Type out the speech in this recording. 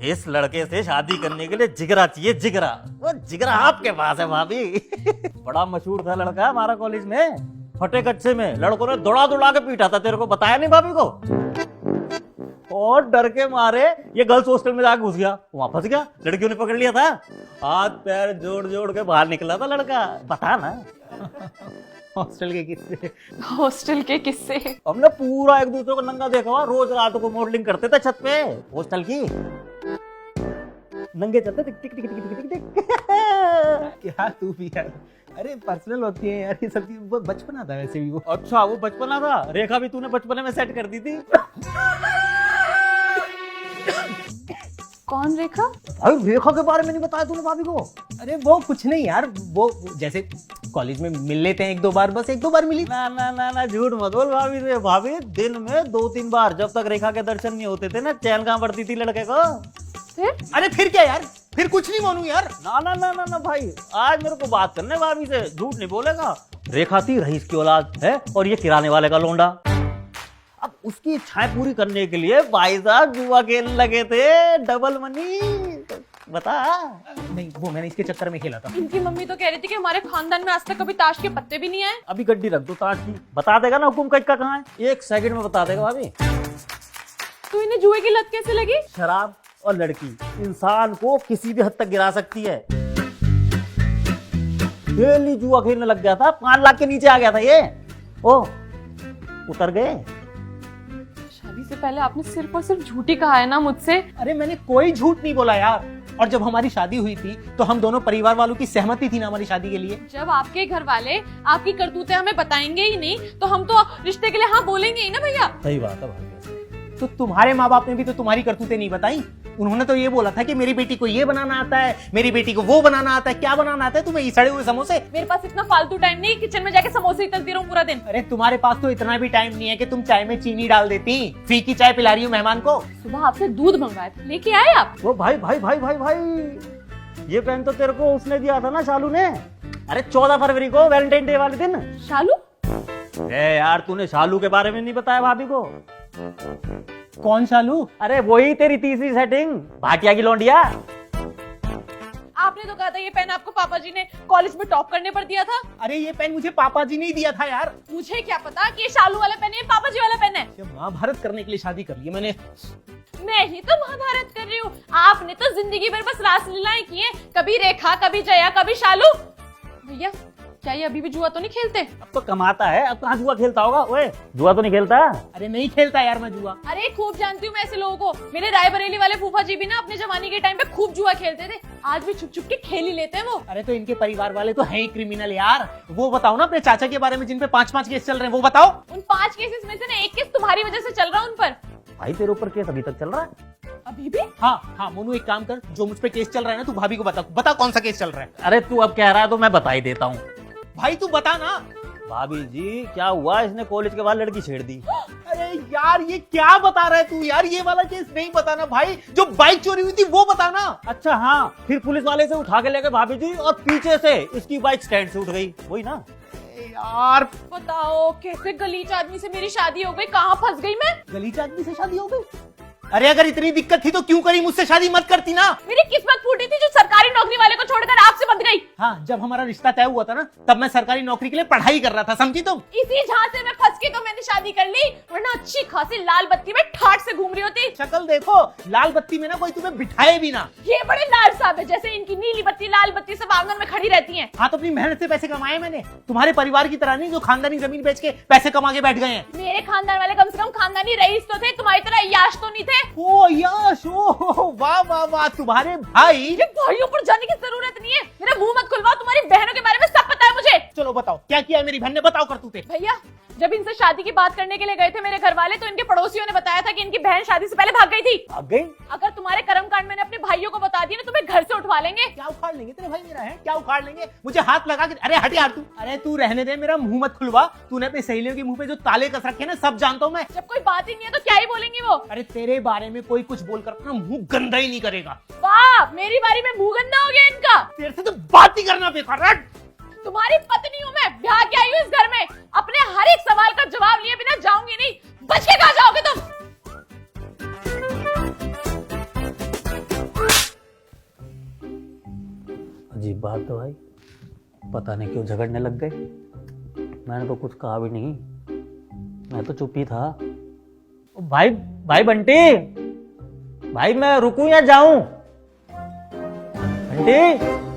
इस लड़के से शादी करने के लिए जिगरा चाहिए, जिगरा। वो जिगरा आपके पास है भाभी। बड़ा मशहूर था लड़का हमारा कॉलेज में, फटे कच्चे में लड़कों ने दौड़ा दौड़ा के पीटा था। तेरे को बताया नहीं भाभी को? और डर के मारे ये गर्ल्स हॉस्टल में जाके घुस गया, वहां फंस गया, लड़कियों ने पकड़ लिया था। हाथ पैर जोड़ जोड़ के बाहर निकला था लड़का। बता ना। हॉस्टल के किस्से। हॉस्टल के किस्से। हमने पूरा एक दूसरे को नंगा देखा हुआ, रोज रात को मॉडलिंग करते थे छत पे हॉस्टल की। नंगे चलते टिक टिक टिक टिक टिक टिक। क्या तू भी यार, अरे पर्सनल होती है यार ये सब चीज। वो बचपना था वैसे भी वो। अच्छा वो बचपना था। रेखा भी तूने बचपने में सेट कर दी थी। कौन रेखा? भाई रेखा के बारे में नहीं बताया तूने भाभी को? अरे वो कुछ नहीं यार, वो जैसे कॉलेज में मिल लेते हैं एक दो बार, बस एक दो बार मिली। ना ना ना ना झूठ मत बोल भाभी से। भाभी दिन में 2-3 बार, जब तक रेखा के दर्शन नहीं होते थे ना, चैन कहाँ पड़ती थी लड़के को। फिर? अरे फिर क्या यार, फिर कुछ नहीं मानू यार। ना ना ना ना ना भाई, आज मेरे को बात करने भाभी से, झूठ नहीं बोलेगा। रेखा थी रईस की औलाद है और ये किराने वाले का लोंडा। अब उसकी इच्छाएं पूरी करने के लिए भाई साहब जुआ खेलने लगे थे, डबल मनी। बता। नहीं वो मैंने इसके चक्कर में खेला था। इनकी मम्मी तो कह रही थी कि हमारे खानदान में आज तक कभी ताश के पत्ते भी नहीं आए। अभी गड्डी रख दो ताश की, बता देगा ना हुकुम का कहाँ है, 1 सेकंड में बता देगा भाभी। तो इन्हें जुए की लत कैसे लगी? शराब और लड़की इंसान को किसी भी हद तक गिरा सकती है। डेली जुआ खेलने लग गया था, 5 लाख के नीचे आ गया था ये। ओ उतर गए। शादी से पहले आपने सिर्फ और सिर्फ झूठी कहा है ना मुझसे। अरे मैंने कोई झूठ नहीं बोला यार। और जब हमारी शादी हुई थी तो हम दोनों परिवार वालों की सहमति थी ना हमारी शादी के लिए। जब आपके घर वाले आपकी करतूतें हमें बताएंगे ही नहीं तो हम तो रिश्ते के लिए हाँ बोलेंगे ही ना भैया। सही बात है भाई। तो तुम्हारे माँ बाप ने भी तो तुम्हारी करतूतें नहीं बताई। उन्होंने तो ये बोला था कि मेरी बेटी को ये बनाना आता है, मेरी बेटी को वो बनाना आता है। क्या बनाना आता है तुम्हें? ये सड़े हुए समोसे। मेरे पास इतना फालतू टाइम नहीं किचन में जाके समोसे ही तलती रहूं पूरा दिन। अरे तुम्हारे पास तो इतना भी टाइम नहीं है कि तुम चाय में चीनी डाल देती। फीकी चाय पिला रही हूँ मेहमान को। सुबह आपसे दूध मंगवाया था, लेके आए आप? वो भाई भाई भाई भाई भाई, ये पेन तो तेरे को उसने दिया था ना, शालू ने। अरे 14 फरवरी को वैलेंटाइन डे वाले दिन। शालू? यार तूने शालू के बारे में नहीं बताया भाभी को। कौन शालू? अरे वही तेरी तीसरी सेटिंग, भाटिया की लौंडिया। आपने तो कहा था ये पेन आपको पापा जी ने कॉलेज में टॉप करने पर दिया था। अरे ये पेन मुझे पापा जी ने ही दिया था यार। मुझे क्या पता कि ये शालू वाला पेन है, पापा जी वाला पेन है। ये महाभारत करने के लिए शादी कर ली है मैंने। मैं ही तो महाभारत कर रही हूँ। आपने तो जिंदगी भर बस रासलीलाएं की हैं, कभी रेखा, कभी जया, कभी शालू। भैया क्या ये अभी भी जुआ तो नहीं खेलते? अब तो कमाता है, अब कहाँ जुआ खेलता होगा? ओए जुआ तो नहीं खेलता। अरे नहीं खेलता यार मैं जुआ। अरे खूब जानती हूँ मैं ऐसे लोगों को। मेरे रायबरेली वाले फूफा जी भी ना अपने जवानी के टाइम पे खूब जुआ खेलते थे। आज भी छुप छुप के खेल ही लेते हैं वो। अरे तो इनके परिवार वाले तो हैं ही क्रिमिनल यार। वो बताओ ना अपने चाचा के बारे में जिन पे 5-5 केस चल रहे हैं, वो बताओ। उन 5 केसेस में से ना 1 केस तुम्हारी वजह से चल रहा है उन पर। भाई तेरे ऊपर केस अभी तक चल रहा है? अभी भी? हाँ मोनू एक काम कर, जो मुझ पे केस चल रहा है ना तू भाभी को बता कौन सा केस चल रहा है। अरे तू अब कह रहा है तो मैं बता ही देता हूँ। भाई तू बता ना। भाभी जी क्या हुआ, इसने कॉलेज के बाद लड़की छेड़ दी। अरे यार ये क्या बता रहा है तू यार? ये वाला केस नहीं बताना भाई, जो बाइक चोरी हुई थी वो बताना। अच्छा हाँ, फिर पुलिस वाले से उठा के ले गए भाभी जी और पीछे से इसकी बाइक स्टैंड से उठ गई, वही ना? यार बताओ कैसे गलीच आदमी से मेरी शादी हो गई, कहाँ फंस गई मैं? गलीच आदमी से शादी हो गई? अरे अगर इतनी दिक्कत थी तो क्यों करी? मुझसे शादी मत करती ना। मेरी किस्मत फूटी थी जो सरकारी नौकरी वाले को छोड़कर आपसे बंध गई। हाँ जब हमारा रिश्ता तय हुआ था ना तब मैं सरकारी नौकरी के लिए पढ़ाई कर रहा था, समझी तुम? इसी झांसे में फंस के तो मैंने शादी कर ली, वरना अच्छी खासी लाल बत्ती में ठाट से घूम रही होती। शक्ल देखो, लाल बत्ती में ना कोई तुम्हें बिठाए भी ना। ये बड़े लाल साहब है, जैसे इनकी नीली बत्ती लाल बत्ती सब आंगन में खड़ी रहती हैं। हाँ तो अपनी मेहनत से पैसे कमाए मैंने, तुम्हारे परिवार की तरह नहीं जो खानदानी जमीन बेच के पैसे कमा के बैठ गए हैं। मेरे खानदान वाले कम से कम खानदानी रईस तो थे, तुम्हारी तरह याश तो नहीं थे। ओ याश, ओ वाह वाह वाह, तुम्हारे भाई। ये भाइयों पर जाने की जरूरत नहीं है, मेरा मुंह मत खुलवाओ, तुम्हारी बहनों के बारे में सब पता है मुझे। चलो बताओ क्या किया है मेरी बहन ने, बताओ करतूते। भैया जब इनसे शादी की बात करने के लिए गए थे मेरे घर वाले तो इनके पड़ोसियों ने बताया था कि इनकी बहन शादी से पहले भाग गई थी। भाग गई? अगर तुम्हारे कर्मकांड मैंने अपने भाइयों को बता दिया ना तुम्हें घर से उठवा लेंगे। क्या उखाड़ लेंगे? तेरे भाई मेरा है, क्या उखाड़ लेंगे? मुझे हाथ लगा के, अरे हट यार तू। अरे तू रहने दे, मेरा मुंह मत खुलवा। तूने अपनी सहेलियों के मुंह पे जो ताले कस रखे ना सब जानता हूँ मैं। जब कोई बात ही नहीं है तो क्या ही बोलेंगी वो। अरे तेरे बारे में कोई कुछ बोलकर अपना मुंह गंदा ही नहीं करेगा। वाह, मेरी बारी में मुंह गंदा हो गया इनका। तेरे से तो बात ही करना बेकार है। तुम्हारी पत्नी हूँ मैं, ब्याह के आई हूँ इस घर में, अपने हर एक सवाल का जवाब लिए बिना जाऊंगी नहीं। बच के कहाँ जाओगे तुम? अजीब बात है भाई, पता नहीं क्यों झगड़ने लग गए। मैंने तो कुछ कहा भी नहीं, मैं तो चुप ही था। भाई भाई बंटी, भाई मैं रुकूं या जाऊं? बंटी